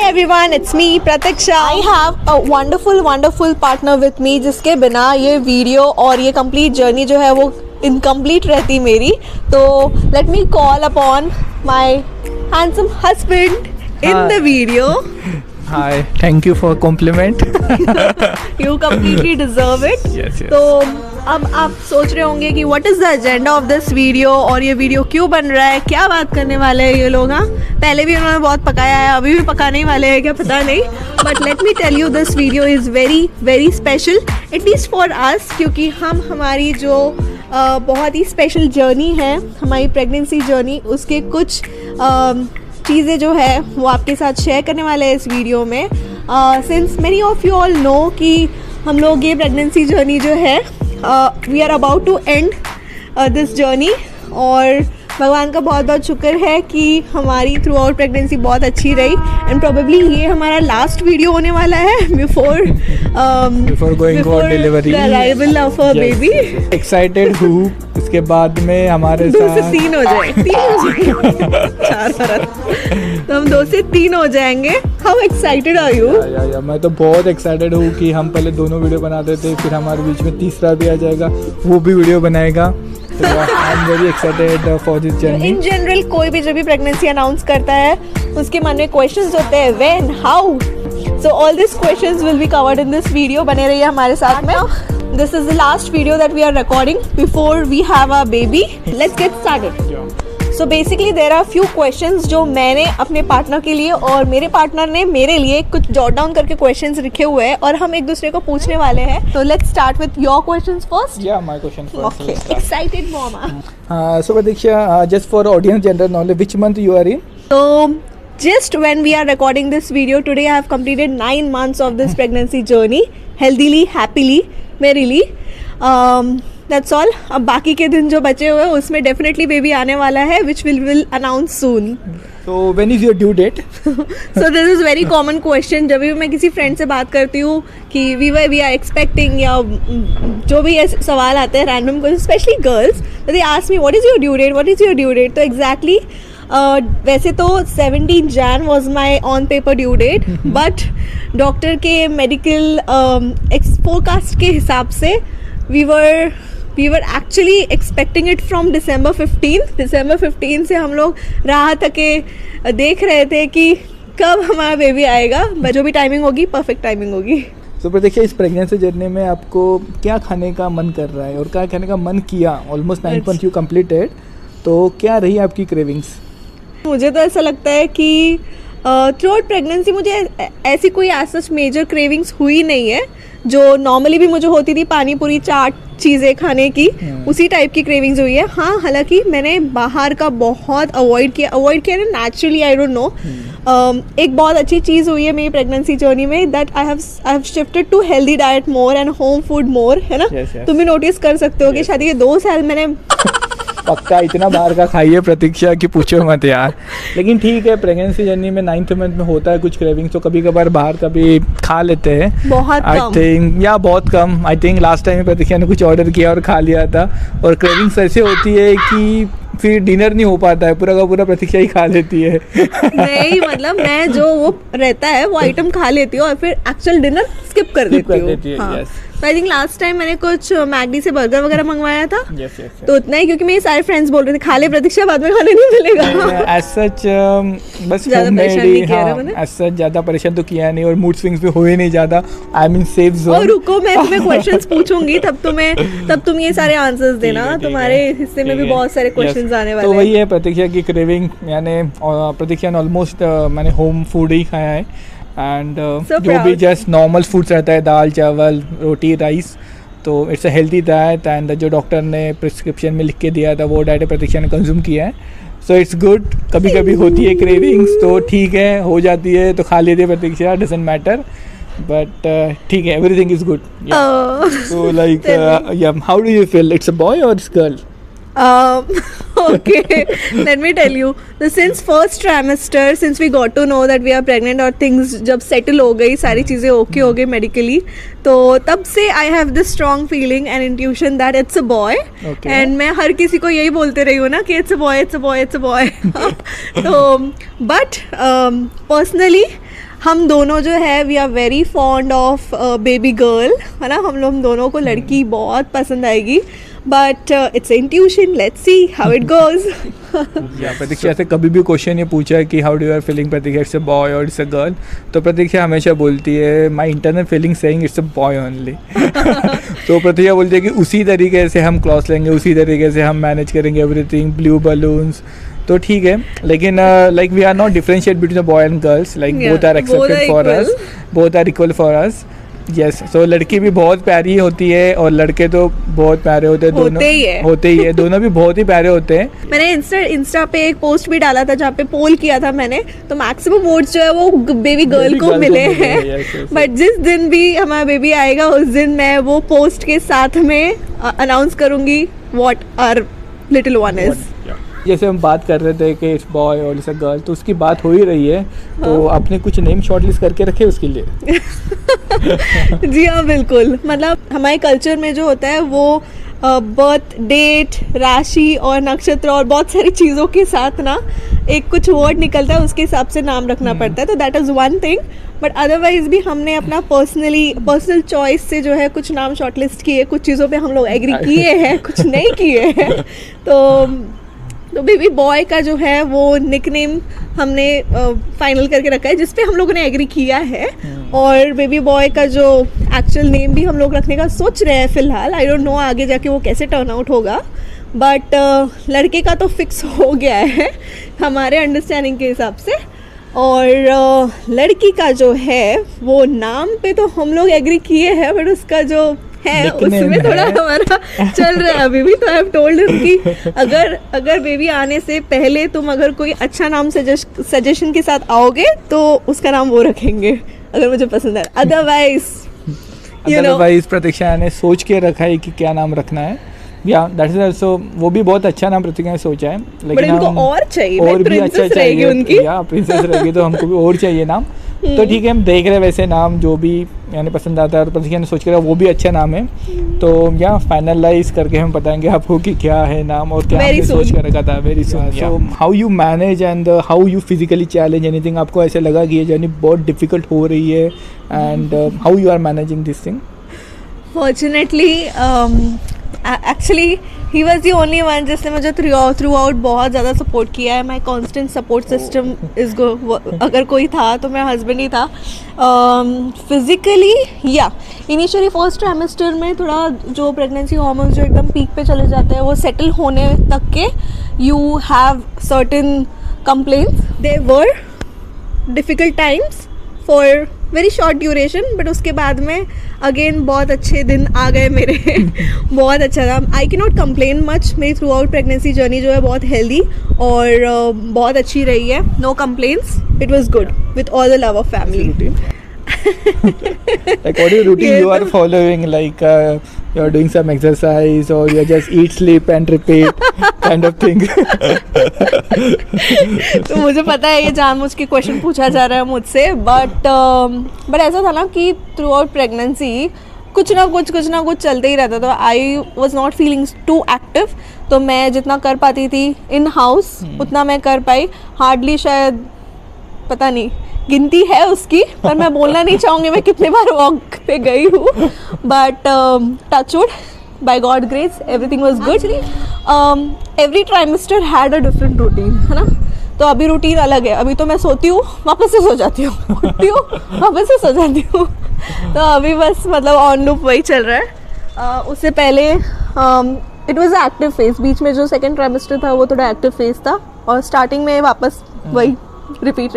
everyone, it's me Pratiksha. I have a wonderful partner with me जिसके बिना ये video और ये complete journey जो है वो incomplete रहती मेरी. तो let me call upon my handsome husband in the video. Hi, thank you for compliment. You completely deserve it. Yes. तो अब आप सोच रहे होंगे कि what is the agenda of this video और ये वीडियो क्यों बन रहा है, क्या बात करने वाले हैं ये लोग. हाँ, पहले भी उन्होंने बहुत पकाया है, अभी भी पकाने ही वाले हैं क्या पता नहीं. But let me tell you, this video is very special, at least for us, क्योंकि हम हमारी जो बहुत ही स्पेशल जर्नी है, हमारी प्रेगनेंसी जर्नी, उसके कुछ चीज़ें जो है वो आपके साथ शेयर करने वाले हैं इस वीडियो में. Since many of you all know कि हम लोग ये प्रेगनेंसी जर्नी जो है we are about to end this journey, और भगवान का बहुत बहुत शुक्र है कि हमारी थ्रू आउट प्रेगनेंसी बहुत अच्छी रही. एंड प्रोबेबली ये हमारा लास्ट वीडियो होने वाला है before going for delivery, arrival of a baby. Excited हूँ. उसके बाद में हमारे 2 से 3 हो जाए, 3 हो जाए 4 बरस, तो हम 2 से 3 हो जाएंगे. How excited are you? या मैं तो बहुत एक्साइटेड हूँ कि हम पहले दोनों वीडियो बनाते थे, फिर हमारे बीच में तीसरा भी आ जाएगा, वो भी वीडियो बनाएगा. I am very excited for this journey. In general कोई भी जब भी प्रेगनेंसी अनाउंस करता है उसके मन में क्वेश्चंस होते हैं, when, how. So all this questions will be covered in this video. बने रहिए हमारे साथ में. This is the last video that we are recording before we have our baby. Let's get started. So basically there are few questions जो मैंने अपने partner के लिए और मेरे पार्टनर ने मेरे लिए कुछ जॉट डाउन करके questions लिखे हुए हैं और हम एक दूसरे को पूछने वाले हैं. So let's start with your questions first. Yeah, my question first. Okay. Excited, mama. So Pratiksha, just for audience general knowledge, which month you are in? So just when we are recording this video today, I have completed 9 months of this pregnancy journey, healthily, happily, merrily. That's all. अब बाकी के दिन जो बचे हुए हैं उसमें definitely baby आने वाला है, which will announce soon. So when is your due date? So this is very common question. जब भी मैं किसी फ्रेंड से बात करती हूँ कि we are expecting या जो भी ऐसे सवाल आते हैं रैंडम क्वेश्चन, स्पेशली गर्ल्स, तो they ask me what is your due date, what is your due date. तो exactly वैसे तो 17 Jan was my on paper due date, but doctor के मेडिकल फोरकास्ट के हिसाब से we were actually expecting it from December 15. December 15 से हम लोग राह तके देख रहे थे कि कब हमारा बेबी आएगा. जो भी टाइमिंग होगी परफेक्ट टाइमिंग होगी. तो देखिए इस प्रेगनेंसी जर्नी में आपको क्या खाने का मन कर रहा है और क्या खाने का मन किया? ऑलमोस्ट 9 months यू कंप्लीटेड, तो क्या रही आपकी क्रेविंग्स? मुझे तो ऐसा लगता है कि थ्रू आउट प्रेगनेंसी मुझे ऐसी कोई सच मेजर क्रेविंग्स हुई नहीं है जो नॉर्मली भी मुझे होती थी, पानी पूरी चाट चीज़ें खाने की, उसी टाइप की क्रेविंग्स हुई है. हाँ, हालांकि मैंने बाहर का बहुत अवॉइड किया ना, नेचुरली, आई डोंट नो. एक बहुत अच्छी चीज़ हुई है मेरी प्रेगनेंसी जर्नी में, that I have shifted to healthy diet more and home food more, है ना. तुम भी नोटिस कर सकते हो कि शायद ये 2 साल मैंने पक्का इतना बाहर का खाइए प्रतीक्षा की पूछो मत यार. लेकिन ठीक है, प्रेगनेंसी जर्नी में 9th month में होता है कुछ क्रेविंग्स, तो कभी कभार बाहर का भी खा लेते हैं. बहुत कम. आई थिंक लास्ट टाइम प्रतीक्षा ने कुछ ऑर्डर किया और खा लिया था. और क्रेविंग्स ऐसे होती है कि फिर डिनर नहीं हो पाता है, पूरा का पूरा प्रतीक्षा ही खा लेती है. नहीं, मतलब मैं जो वो रहता है वो आइटम खा लेती हूँ और फिर एक्चुअल डिनर स्किप कर देती हूँ. हाँ. आई थिंक लास्ट टाइम मैंने कुछ मैकडी से बर्गर वगैरह मंगवाया था. तो उतना ही, क्योंकि मेरे सारे फ्रेंड्स बोल रहे थे खा ले प्रतीक्षा, बाद में खाने नहीं मिलेगा. एज सच बस ज़्यादा परेशान तो किया नहीं और मूड स्विंग्स भी हुए नहीं ज़्यादा. I mean safe zone. और रुको, मैं तुम्हें क्वेश्चंस पूछूंगी तब तुम ये सारे आंसर्स देना. तुम्हारे हिस्से में भी बहुत सारे क्वेश्चंस आने वाले हैं. तो वही है प्रतीक्षा की क्रेविंग. यानी प्रतीक्षा ने ऑलमोस्ट मैंने होम फूड ही खाया है. एंड जो भी जस्ट नॉर्मल फूड्स रहता है, दाल चावल रोटी राइस, तो it's a healthy diet. And जो डॉक्टर ने प्रिस्क्रिप्शन में लिख के दिया था वो डाइट प्रतीक्षा ने कंज्यूम किया है. So it's good. कभी कभी होती है क्रेविंग्स, तो ठीक है, हो जाती है तो खा लेती है प्रतीक्षा, डजंट मैटर. बट ठीक है, everything is good. So like how do you feel? It's a boy और it's girl? Okay, let me tell you. So since first trimester, since we got to know that we are pregnant और things जब settle हो गई, सारी चीज़ें okay हो गई medically, तो तब से I have this strong feeling and intuition that it's a boy. Okay. And मैं हर किसी को यही बोलते रही हूँ ना कि it's a boy, it's a boy, it's a boy. तो but personally हम दोनों जो है we are very fond of baby girl, है ना. हम दोनों को लड़की बहुत पसंद आएगी, but it's intuition, let's see how it goes. Pratiksha से कभी भी क्वेश्चन ये पूछा है कि how do you are feeling Pratiksha, it's a boy और इट्स अ गर्ल, तो प्रतीक्षा हमेशा बोलती है my internal feeling saying it's a boy only. तो प्रतीक्षा बोलती है कि उसी तरीके से हम क्लॉथ लेंगे, उसी तरीके से हम मैनेज करेंगे एवरीथिंग, ब्लू बलून्स. तो ठीक है, लेकिन like we are not differentiate between the boy and girls, like both are accepted for us, both are equal for us. Yes, so लड़की भी बहुत प्यारी होती है और लड़के तो बहुत प्यारे होते हैं, दोनों होते ही है, दोनों भी बहुत ही प्यारे होते हैं. मैंने इंस्टा पे एक पोस्ट भी डाला था जहाँ पे पोल किया था मैंने, तो मैक्सिमम वोट्स जो है वो बेबी गर्ल को मिले हैं. बट जिस दिन भी हमारा बेबी आएगा उस दिन मैं वो पोस्ट के साथ में अनाउंस करूँगी what our little one is. जैसे हम बात कर रहे थे कि इट्स बॉय और इट्स अ गर्ल, तो उसकी बात हो ही रही है, तो आपने कुछ नेम शॉर्टलिस्ट करके रखे उसके लिए? जी हाँ, बिल्कुल. मतलब हमारे कल्चर में जो होता है वो बर्थ डेट, राशि और नक्षत्र और बहुत सारी चीज़ों के साथ ना एक कुछ वर्ड निकलता है, उसके हिसाब से नाम रखना पड़ता है. तो that is one thing. But otherwise भी हमने अपना पर्सनल चॉइस से जो है कुछ नाम शॉर्टलिस्ट किए, कुछ चीज़ों पे हम लोग एग्री किए हैं, कुछ नहीं किए हैं. तो बेबी बॉय का जो है वो निकनेम हमने फाइनल करके रखा है, जिस पे हम लोगों ने एग्री किया है. और बेबी बॉय का जो एक्चुअल नेम भी हम लोग रखने का सोच रहे हैं फिलहाल. आई डोंट नो आगे जाके वो कैसे टर्न आउट होगा, बट लड़के का तो फिक्स हो गया है हमारे अंडरस्टैंडिंग के हिसाब से. और लड़की का जो है वो नाम पे तो हम लोग एग्री किए हैं, बट उसका जो है उसमें थोड़ा हमारा चल रहा है अभी भी. तो आई हैव टोल्ड हिम कि अगर बेबी आने से पहले तुम अगर कोई अच्छा नाम सजेशन के साथ आओगे तो उसका नाम वो रखेंगे अगर मुझे पसंद है. अदरवाइज प्रतीक्षा ने सोच के रखा है कि क्या नाम रखना है. या दैट इज आल्सो, वो भी बहुत अच्छा नाम प्रतीक्षा ने सोचा है, लेकिन इनको और चाहिए, और भी अच्छा चाहिए उनकी. या प्रिंसेस रहेगी तो हमको भी और चाहिए नाम. तो ठीक है, हम देख रहे हैं वैसे नाम जो भी यानी पसंद आता है, और प्रतीक्षा ने सोच कर वो भी अच्छा नाम है. तो या फाइनलाइज करके हम बताएंगे आपको कि क्या है नाम और क्या हमने सोच कर रखा था. Very soon. So how you manage and how you physically challenge anything. आपको ऐसे लगा कि ये जर्नी बहुत डिफिकल्ट हो रही है, and how you are managing this thing? Fortunately actually he was the only one जिसने मुझे थ्रू आउट बहुत ज़्यादा सपोर्ट किया है. My constant support system is अगर कोई था तो मेरा हस्बैंड ही था. फिजिकली या इनिशियली फर्स्ट ट्राइमेस्टर में थोड़ा जो प्रेगनेंसी हार्मोन्स जो एकदम पीक पे चले जाते हैं वो सेटल होने तक के you have certain complaints. They were difficult times for very short duration, but उसके बाद में अगेन बहुत अच्छे दिन आ गए मेरे. बहुत अच्छा था. I can not complain much. मेरी थ्रू आउट प्रेगनेंसी जर्नी जो है बहुत हेल्दी और बहुत अच्छी रही है. No complaints. It was good with all the love of family. Like what is routine you are following? Like you are doing some exercise or you just eat, sleep and repeat kind of thing? तो मुझे पता है ये जानबूझ के question पूछा जा रहा है मुझसे, बट ऐसा था ना कि थ्रू आउट प्रेगनेंसी कुछ ना कुछ चलते ही रहता था. I was not feeling too active. तो मैं जितना कर पाती थी इन हाउस उतना मैं कर पाई. हार्डली शायद पता नहीं गिनती है उसकी, पर मैं बोलना नहीं चाहूँगी मैं कितने बार वॉक पे गई हूँ. But touchwood, by God grace everything was good. Every trimester had a different routine, है ना. तो अभी रूटीन अलग है. अभी तो मैं सोती हूँ वापस से सो जाती हूँ, उठती हूँ वापस से सो जाती हूँ. तो अभी बस मतलब ऑन लूप वही चल रहा है. उससे पहले इट वाज एक्टिव फेज. बीच में जो सेकेंड ट्राइमेस्टर था वो थोड़ा एक्टिव फेज था, और स्टार्टिंग में वापस वही repeat.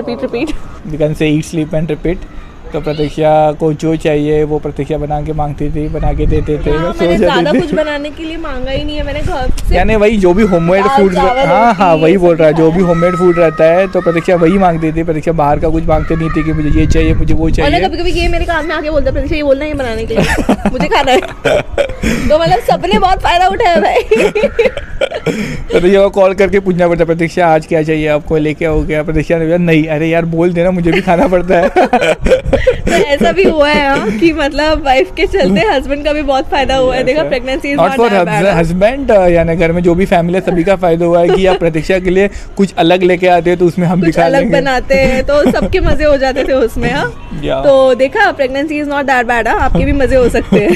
You can say eat, sleep and repeat. तो प्रतीक्षा को जो चाहिए वो प्रतीक्षा बना के मांगती थी, बना के देते थे. मैंने ज़्यादा कुछ बनाने के लिए मांगा ही नहीं है. मैंने से? यानी वही जो भी होममेड दाल, फूड, चावल, हाँ हाँ रोटी, वही ये बोल सब रहा है, जो खाया। भी होममेड फूड रहता है तो प्रतीक्षा वही मांगती थी। प्रतीक्षा बाहर का कुछ मांगती नहीं थी कि मुझे ये चाहिए, मुझे वो और ना चाहिए। कभी कभी ये मेरे कान में आके बोलता है प्रतीक्षा ये बोलना है ये बनाने के लिए मुझे खाना है। तो मतलब सबने बहुत फायदा उठाया भाई। प्रतीक्षा को कॉल करके पूछना पड़ता, प्रतीक्षा आज क्या चाहिए आपको, लेके आओ क्या? प्रतीक्षा ने बोला नहीं, अरे यार बोल देना, मुझे भी खाना पड़ता है। तो ऐसा भी हुआ है हाँ, कि मतलब वाइफ के चलते हस्बैंड का भी बहुत फायदा हुआ है। देखा, pregnancy is not not for that bad. Husband, यानी घर में जो भी फैमिली है सभी का फायदा हुआ है कि आप प्रतीक्षा के लिए कुछ अलग लेके आते हैं तो उसमें हम भी कुछ खा अलग लेंगे। बनाते हैं तो सबके मजे हो जाते थे उसमें। हाँ Yeah. तो देखा, pregnancy is not that bad. आपके भी मजे हो सकते हैं।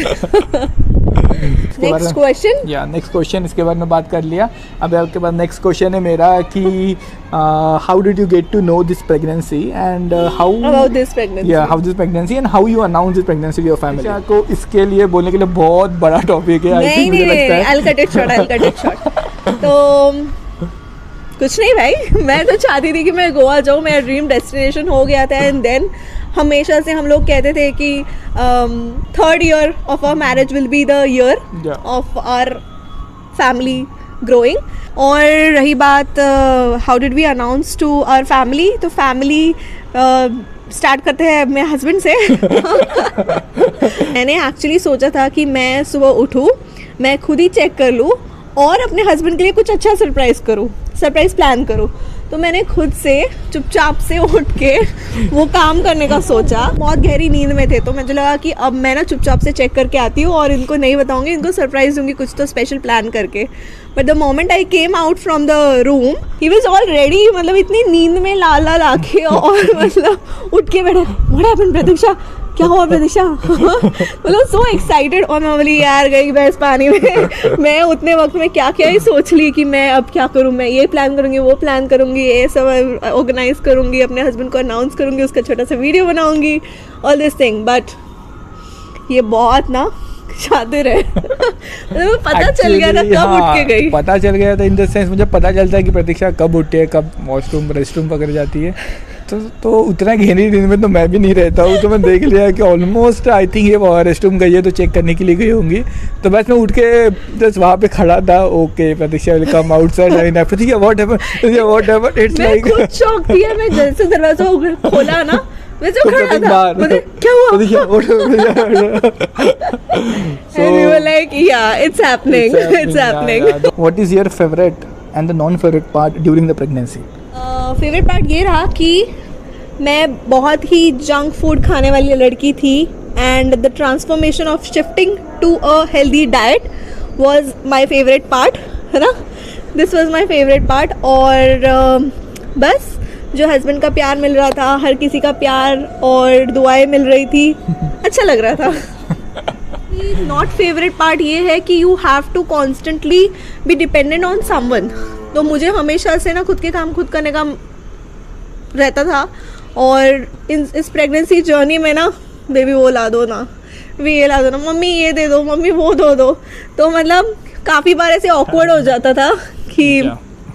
Next question. या नेक्स्ट क्वेश्चन, इसके बारे में बात कर लिया। अब आपके बाद नेक्स्ट क्वेश्चन है मेरा कि how did you get to know this pregnancy and how about this pregnancy. या how this pregnancy and how you announce this pregnancy to your family. आपको इसके लिए बोलने के लिए बहुत बड़ा टॉपिक है, I think मुझे लगता है। I'll cut it short। तो कुछ नहीं भाई, मैं तो चाहती थी कि मैं गोवा जाऊँ, मेरा ड्रीम डेस्टिनेशन हो गया था। एंड देन हमेशा से हम लोग कहते थे कि 3rd year of our marriage will be the year Yeah. Of our family growing. और रही बात how did we announce to our family, तो फैमिली स्टार्ट करते हैं अपने हस्बैंड से। मैंने एक्चुअली सोचा था कि मैं सुबह उठूँ, मैं खुद ही चेक कर लूँ और अपने हस्बैंड के लिए कुछ अच्छा सरप्राइज प्लान करूँ। तो मैंने खुद से चुपचाप से उठ के वो काम करने का सोचा। बहुत गहरी नींद में थे तो मुझे लगा कि अब मैं ना चुपचाप से चेक करके आती हूँ और इनको नहीं बताऊंगी, इनको सरप्राइज दूंगी कुछ तो स्पेशल प्लान करके। But the moment I came out from the room he was all ready, मतलब इतनी नींद में लाल आके और मतलब उठ के बैठे, व्हाट हैपेंड प्रतीक्षा, क्या हुआ प्रतीक्षा? मतलब सो एक्साइटेड। और मैं बोली यार गई भैंस पानी में। मैं उतने वक्त में क्या क्या ही सोच ली कि मैं अब क्या करूँ, मैं ये प्लान करूँगी, वो प्लान करूँगी, ये सब ऑर्गेनाइज करूँगी, अपने हस्बैंड को अनाउंस करूँगी, उसका छोटा सा वीडियो बनाऊँगी, ऑल दिस थिंग। बट ये बहुत ना शातिर है। मतलब पता चल गया था कब उठ के गई। पता चल गया था इन द सेंस मुझे पता चलता है कि प्रतीक्षा कब उठती है, कब वॉशरूम रेस्टरूम वगैरह जाती है। तो उतना गहरी नींद में तो मैं भी नहीं रहता हूँ। तो मैं देख लिया कि ऑलमोस्ट आई थिंक ये रेस्टरूम गई है तो चेक करने के लिए गई होंगी। तो बस मैं उठ के जस्ट वहाँ पे खड़ा था, okay Pratiksha will come outside, Pratiksha what happened, it's like मैं खुद शॉक थी। मैं जैसे दरवाजा खोला ना वैसे तो खड़ा था, मतलब क्या हुआ? And we were like, yeah, it's happening. What is your favorite and the non-favorite part during the pregnancy? Favourite part ये रहा कि मैं बहुत ही जंक फूड खाने वाली लड़की थी and the transformation of shifting to a healthy diet was my favourite part, है ना। This was my favourite part. और बस जो हस्बैंड का प्यार मिल रहा था, हर किसी का प्यार और दुआएं मिल रही थी, अच्छा लग रहा था। नॉट फेवरेट पार्ट ये है कि you have to constantly be dependent on someone. तो मुझे हमेशा से ना खुद के काम खुद करने का रहता था। और इस प्रेगनेंसी जर्नी में ना बेबी वो ला दो ना, ये ला दो ना, मम्मी ये दे दो, मम्मी वो दो। तो मतलब काफ़ी बार ऐसे ऑकवर्ड हो जाता था कि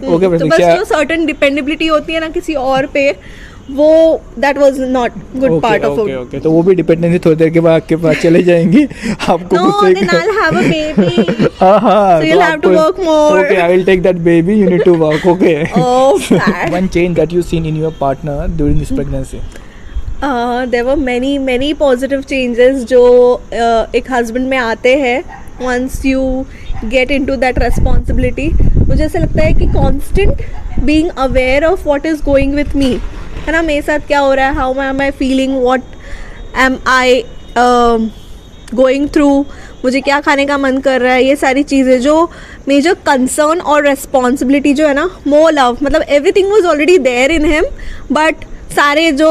तो बस जो सर्टेन डिपेंडेबिलिटी होती है ना किसी और पे, वो that was not good part of it. Okay, तो वो भी डिपेंडेंसी थोड़ी देर के बाद आपके पास चले जाएंगी। आपको No, then I'll have a baby. हाँ, So you'll have to work more. Okay, I will take that baby. You need to work. Okay. Oh, sad. One change that you seen in your partner during this pregnancy. There were many positive changes जो एक husband में आते हैं once you get into that responsibility. मुझे ऐसा लगता है कि constant being aware of what is going with me, है ना, मेरे साथ क्या हो रहा है, how am I feeling, what am I going through, मुझे क्या खाने का मन कर रहा है, ये सारी चीज़ें जो मेजर कंसर्न और रेस्पॉन्सिबिलिटी जो है ना, मोर लव, मतलब everything was already there in him, but सारे जो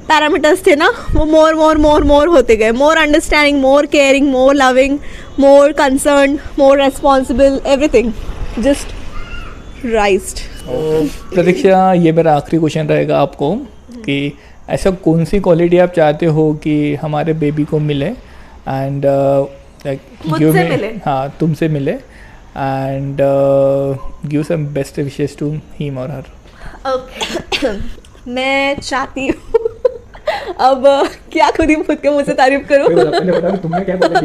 पैरामीटर्स थे ना वो मोर होते गए, more understanding, more caring, more loving, more concern, more responsible, everything just rised. Pratiksha, ये मेरा आखिरी क्वेश्चन रहेगा आपको कि ऐसा कौन सी क्वालिटी आप चाहते हो कि हमारे बेबी को मिले एंड मुझसे मिले, हाँ तुमसे मिले, and give some best wishes to him और हर। ओके, मैं चाहती हूँ अब क्या खुद ही खुद के मुझसे तारीफ करूँ। तुमने क्या बोला?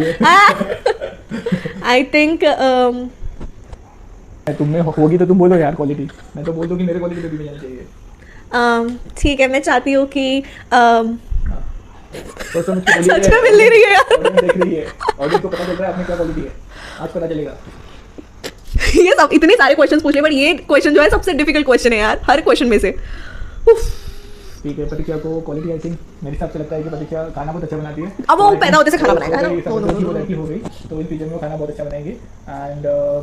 आई थिंक तुम्हें होगी तो तुम बोलो यार क्वालिटी, मैं तो बोल दूँ कि मेरे क्वालिटी बेबी में जानी चाहिए। ठीक है, मैं चाहती हूँ कि तो सच में मिल नहीं रही है यार। देख रही है ऑडियंस को पता चल रहा है आपने क्या क्वालिटी है, आज पता चलेगा। ये सब इतने सारे क्वेश्चंस पूछ लिए, बट ये क्वेश्चन जो है सबसे डिफिकल्ट क्वेश्चन है यार, हर क्वेश्चन में से। उफ। ठीक है, प्रतीक्षा को क्वालिटी आई थिंक मेरे हिसाब से लगता है कि प्रतीक्षा खाना बहुत अच्छा बनाती है। अब वो पैदा होते से खाना बनाएगा ना, वो लड़की हो गई तो इन फ्यूचर में वो खाना बहुत अच्छा बनाएंगे। एंड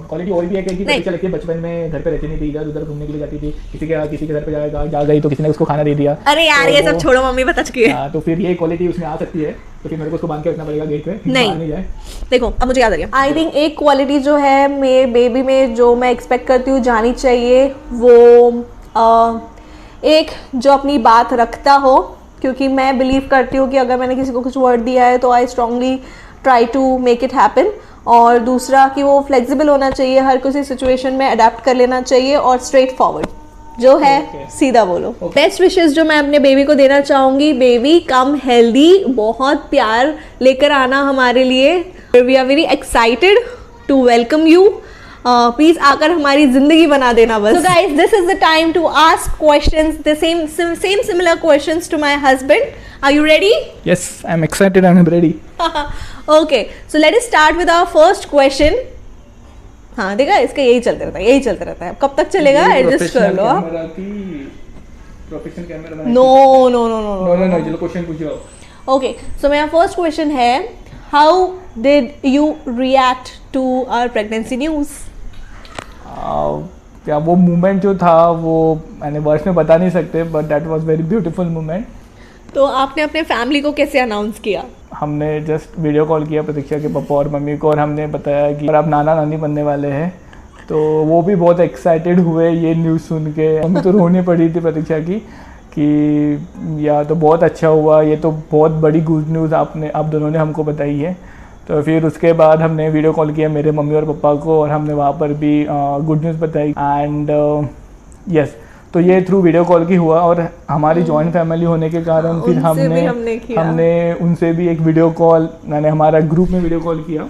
क्वालिटी और भी है कि प्रतीक्षा लगती है बचपन में घर पे रहती नहीं थी, इधर उधर घूमने के लिए जाती थी, किसी के घर पे जा गई तो किसी ने उसको खाना दे दिया। अरे यार ये सब छोड़ो, मम्मी बता चुकी है। तो फिर ये क्वालिटी उसमें आ सकती है, तो फिर मेरे को उसको बांध के रखना पड़ेगा गेट पे, नहीं जाए। देखो अब मुझे याद आ गया, आई थिंक एक क्वालिटी जो है मेरे बेबी में जो मैं एक्सपेक्ट करती हूँ जानी चाहिए, वो एक जो अपनी बात रखता हो, क्योंकि मैं बिलीव करती हूँ कि अगर मैंने किसी को कुछ वर्ड दिया है तो I strongly try to make it happen. और दूसरा कि वो फ्लेक्सिबल होना चाहिए, हर किसी सिचुएशन में अडेप्ट कर लेना चाहिए, और स्ट्रेट फॉरवर्ड जो है सीधा बोलो। बेस्ट विशेस जो मैं अपने बेबी को देना चाहूँगी, बेबी कम हेल्दी, बहुत प्यार लेकर आना हमारे लिए। We are very excited to welcome you. Please आकर हमारी जिंदगी बना देना बस। So guys, this is the time to ask questions, the same similar questions to my husband. Are you ready? Yes, I'm excited and I'm ready. Okay, so let us start with our first question. हाँ देखा, इसका यही चलते रहता है। कब तक चलेगा, एडजस्ट कर लो आप। प्रोफेशनल कैमरा नो, चलो क्वेश्चन पूछो। Okay, so मेरा फर्स्ट क्वेश्चन है, how did you react to our pregnancy news? क्या वो मोमेंट जो था वो मैंने वर्ड्स में बता नहीं सकते, but that was very beautiful moment. तो आपने अपने फैमिली को कैसे अनाउंस किया? हमने जस्ट वीडियो कॉल किया प्रतीक्षा के पापा और मम्मी को, और हमने बताया कि आप नाना नानी बनने वाले हैं। तो वो भी बहुत एक्साइटेड हुए ये न्यूज़ सुन के। मम्मी तो रोने पड़ी थी प्रतीक्षा की कि या तो बहुत अच्छा हुआ, ये तो बहुत बड़ी गुड न्यूज़ आप दोनों ने हमको बताई है। तो फिर उसके बाद हमने वीडियो कॉल किया मेरे मम्मी और पापा को, और हमने वहाँ पर भी गुड न्यूज़ बताई। एंड यस, तो ये थ्रू वीडियो कॉल की हुआ, और हमारी जॉइंट फैमिली होने के कारण फिर हमने उनसे भी एक वीडियो कॉल, मैंने हमारा ग्रुप में वीडियो कॉल किया।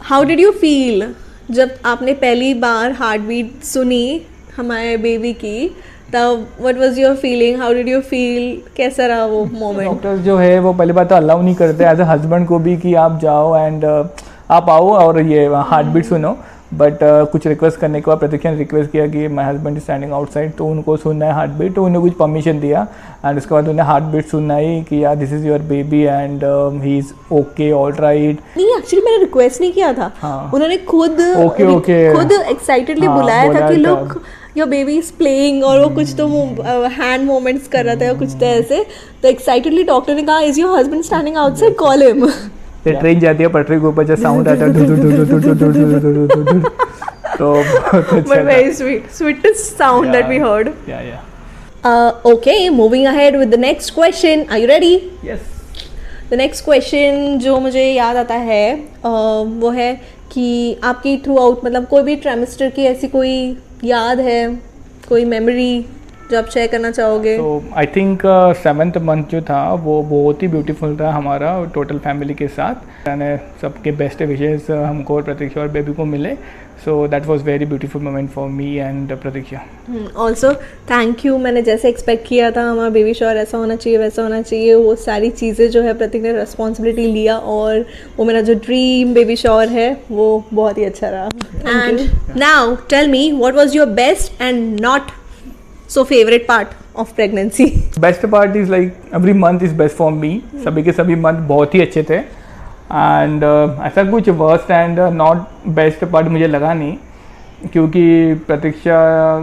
हाउ डिड यू फील जब आपने पहली बार हार्ट बीट सुनी हमारे बेबी की, तब what was your feeling, how did you feel, कैसा रहा वो मोमेंट? डॉक्टर जो है वो पहली बात तो अलाउ नहीं करते एज अ हस्बैंड को भी कि आप जाओ एंड आप आओ और ये हार्ट बीट सुनो। बट कुछ रिक्वेस्ट करने के बाद प्रतीक्षा ने रिक्वेस्ट किया कि my husband is standing outside, तो उनको सुनना है हार्ट बीट, तो उन्हें कुछ परमिशन दिया। एंड उसके बाद उन्हें हार्ट बीट सुनाई कि यार this is your baby and he is okay all right. नहीं एक्चुअली मैंने रिक्वेस्ट नहीं किया था, हाँ। उन्होंने खुद एक्साइटेडली बुलाया था कि look your baby is playing, और वो कुछ तो हैंड मूवमेंट्स कर रहा था कुछ तो ऐसे। तो एक्साइटेडली डॉक्टर ने कहा is your husband standing outside, call him. Train जाती है पटरी के ऊपर, जैसे साउंड आता है तो but very sweetest sound that we heard. Okay, moving ahead with the next question. Are you ready? Yes. The next question जो मुझे याद आता है वो है कि आपकी थ्रू आउट मतलब कोई भी ट्राइमेस्टर की ऐसी कोई याद है, कोई मेमोरी जो आप शेयर करना चाहोगे? तो आई थिंक 7th मंथ जो था वो बहुत ही ब्यूटीफुल था हमारा टोटल फैमिली के साथ। मैंने सबके बेस्ट विशेस हमको और प्रतीक्षा और बेबी को मिले। So that was very beautiful moment for me and Pratiksha. Also thank you, मैंने जैसे एक्सपेक्ट किया था हमारा बेबी शॉवर ऐसा होना चाहिए वैसा होना चाहिए, वो सारी चीज़ें जो है प्रतीक ने रिस्पॉन्सिबिलिटी लिया, और वो मेरा जो ड्रीम बेबी शॉवर है वो बहुत ही अच्छा रहा। And now tell me what was your best and not so favorite part of pregnancy? Best part is like every month is best for me. सभी के सभी मंथ बहुत ही अच्छे थे, एंड ऐसा कुछ worst and not best part मुझे लगा नहीं, क्योंकि प्रतीक्षा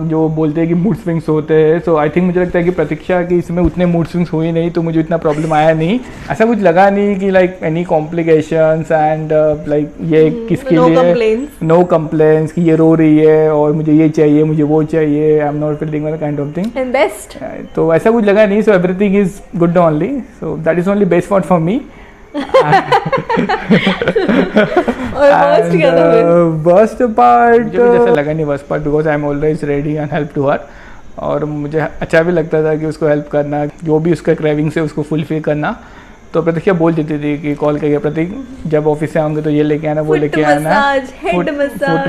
जो बोलते हैं कि मूड स्विंग्स होते हैं, सो आई थिंक मुझे लगता है कि प्रतीक्षा की इसमें उतने मूड स्विंग्स हुई नहीं, तो मुझे इतना प्रॉब्लम आया नहीं। ऐसा कुछ लगा नहीं कि like any complications and like ये किसके लिए नो कंप्लेंट्स कि ये रो रही है और मुझे ये चाहिए मुझे वो चाहिए, I am not feeling that kind of thing. And best तो ऐसा कुछ लगा नहीं, so everything is good only, so that is only best part for me. Worst part जैसा लगा नहीं worst part, because I am always ready and help to her, और मुझे अच्छा भी लगता था कि उसको हेल्प करना, जो भी उसका क्रेविंग्स है उसको फुलफिल करना। तो प्रतीक्षा बोल देती थी कि कॉल करके, प्रतीक जब ऑफिस से आऊँगे तो ये लेके आना, वो लेके आना, फुट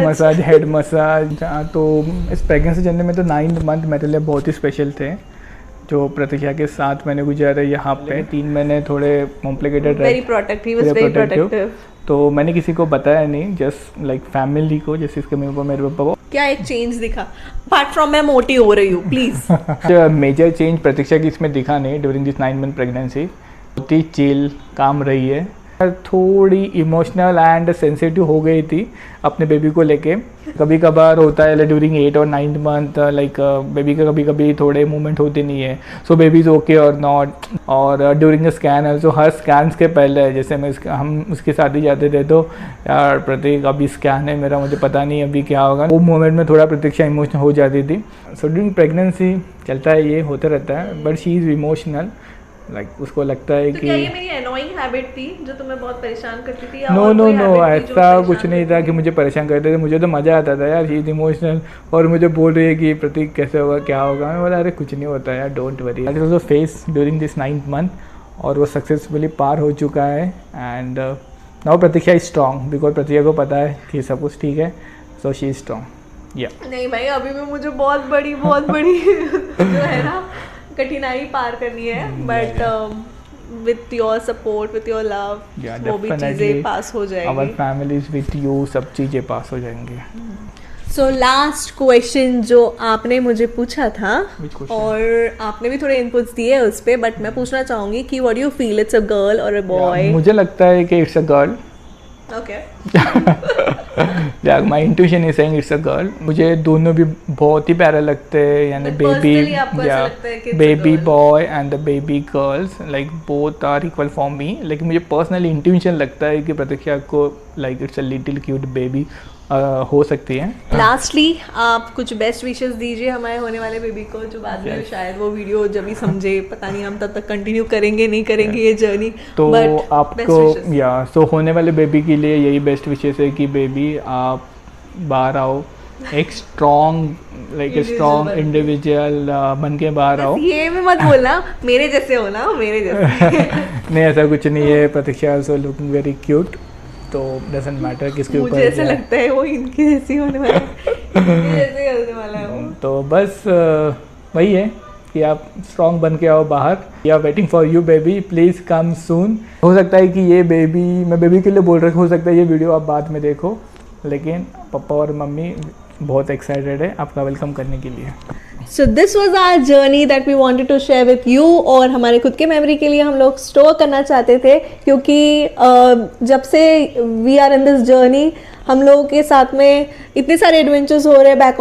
मसाज, हेड मसाज। तो इस प्रेगनेंसी जर्नी में तो 9 मंथ मेरे लिए बहुत ही स्पेशल थे, जो प्रतीक्षा के साथ मैंने गुजारे यहाँ पे। 3 महीने थोड़े कॉम्प्लिकेटेड रहे, तो मैंने किसी को बताया नहीं, जस्ट लाइक फैमिली को, जैसे इसके मेरे पापा को। क्या एक चेंज दिखा अपार्ट फ्रॉम मैं मोटी हो रही हूँ प्लीज? मेजर चेंज प्रतीक्षा की इसमें दिखा नहीं ड्यूरिंग दिस 9 मंथ प्रेगनेंसी। बहुत ही चिल काम रही है, थोड़ी इमोशनल एंड सेंसिटिव हो गई थी अपने बेबी को लेके। कभी कभार होता है ड्यूरिंग 8 और 9 मंथ, लाइक बेबी का कभी कभी थोड़े मूवमेंट होते नहीं है, सो बेबी इज़ ओके और नॉट। और during the scan also, her scan के पहले जैसे हम उसके साथ ही जाते थे, तो यार प्रतीक अभी स्कैन है मेरा, मुझे पता नहीं अभी क्या होगा, वो मोमेंट में थोड़ा प्रतीक्षा इमोशनल हो जाती थी। सो ड्यूरिंग प्रेगनेंसी चलता है, ये होता रहता है, but she is emotional, like उसको लगता है तो कि क्या ये मेरी एनोइंग हैबिट थी जो तुम्हें बहुत परेशान करती थी? नो, ऐसा कुछ नहीं था कि मुझे परेशान करते थे, मुझे तो मज़ा आता था यार, ही इज इमोशनल। और मुझे बोल रही है कि प्रतीक कैसे होगा, क्या होगा, मैं बोला अरे कुछ नहीं होता यार, don't worry. I was face during this 9th month, और वो सक्सेसफुली पार हो चुका है। And now Pratiksha is strong, because Pratiksha को पता है कि सब कुछ ठीक है, सो शी इज स्ट्रॉन्ग। या नहीं भाई, अभी भी मुझे बहुत बड़ी जो है ना कठिनाई पार करनी है, but with your support, with your love, वो भी चीज़ें पास हो जाएंगी। आवर फैमिलीज विथ यू, सब चीज़ें पास हो जाएंगी। सो लास्ट क्वेश्चन जो आपने मुझे पूछा था, और आपने भी थोड़े इनपुट्स दिए उस पर, बट मैं पूछना चाहूँगी कि what do you feel, it's a girl और अ बॉय? मुझे लगता है कि it's a girl. Okay, my intuition is saying it's a girl. मुझे दोनों भी बहुत ही प्यारे लगते हैं, यानी baby boy and the baby girls, like both are equal for me. लेकिन मुझे पर्सनली इंट्यूशन लगता है कि प्रतीक्षा को like it's a little cute baby हो सकती है। लास्टली आप कुछ बेस्ट विशेस दीजिए हमारे होने वाले बेबी को, जो बाद में शायद वो वीडियो जब भी समझे, पता नहीं हम तब तक कंटिन्यू करेंगे नहीं करेंगे ये जर्नी। तो आपको सो होने वाले बेबी के लिए यही बेस्ट विशेस है कि बेबी आप बाहर आओ, एक स्ट्रॉन्ग इंडिविजुअल बन के बाहर आओ। ये भी मत बोलना मेरे जैसे हो ना, मेरे जैसे। नहीं, ऐसा कुछ नहीं है। प्रतीक्षा आल्सो लुकिंग वेरी क्यूट, तो डजंट मैटर किसके ऊपर। मुझे ऐसा लगता है वो इनकी जैसी होने वाला है वो। तो बस वही है कि आप स्ट्रॉन्ग बन के आओ बाहर। We are waiting for you baby, please come soon. हो सकता है कि ये बेबी, मैं बेबी के लिए बोल रहा हूँ, हो सकता है ये वीडियो आप बाद में देखो, लेकिन पापा और मम्मी बहुत एक्साइटेड है आपका वेलकम करने के लिए। So this was our journey that we wanted to share with you, और हमारे खुद के मेमोरी के लिए हम लोग स्टोर करना चाहते थे, क्योंकि जब से we are in this journey हम लोगों के साथ में इतने सारे एडवेंचर्स हो रहे हैं, बैक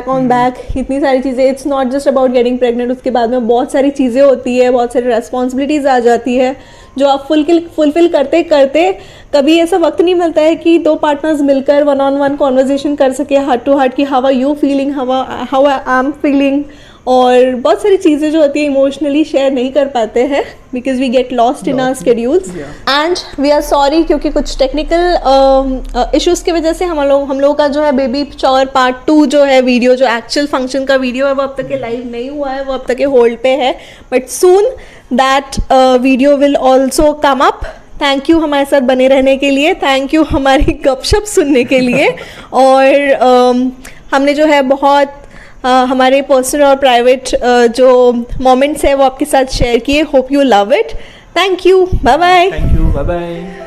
ऑन बैक, इतनी सारी चीज़ें। It's not just about getting pregnant, उसके बाद में बहुत सारी चीज़ें होती है, बहुत सारी रेस्पॉन्सिबिलिटीज़ आ जाती है, जो आप फुलफिल करते करते कभी ऐसा वक्त नहीं मिलता है कि 2 पार्टनर्स मिलकर 1-on-1 कॉन्वर्जेशन कर सके, हार्ट टू हार्ट, कि how are you feeling, how I am feeling. और बहुत सारी चीज़ें जो होती है इमोशनली शेयर नहीं कर पाते हैं, because we get lost in our schedules, and we are sorry, क्योंकि कुछ टेक्निकल इश्यूज़ की वजह से हम लोगों का जो है बेबी शॉवर पार्ट 2 जो है वीडियो, जो एक्चुअल फंक्शन का वीडियो है, वो अब तक के लाइव नहीं हुआ है, वो अब तक के होल्ड पे है, but soon that video will also come up. Thank you हमारे साथ बने रहने के लिए, थैंक यू हमारी गपशप सुनने के लिए, और हमने जो है बहुत हमारे पर्सनल और प्राइवेट जो मोमेंट्स है वो आपके साथ शेयर किए। Hope you love it. Thank you, bye bye. Thank you, bye bye.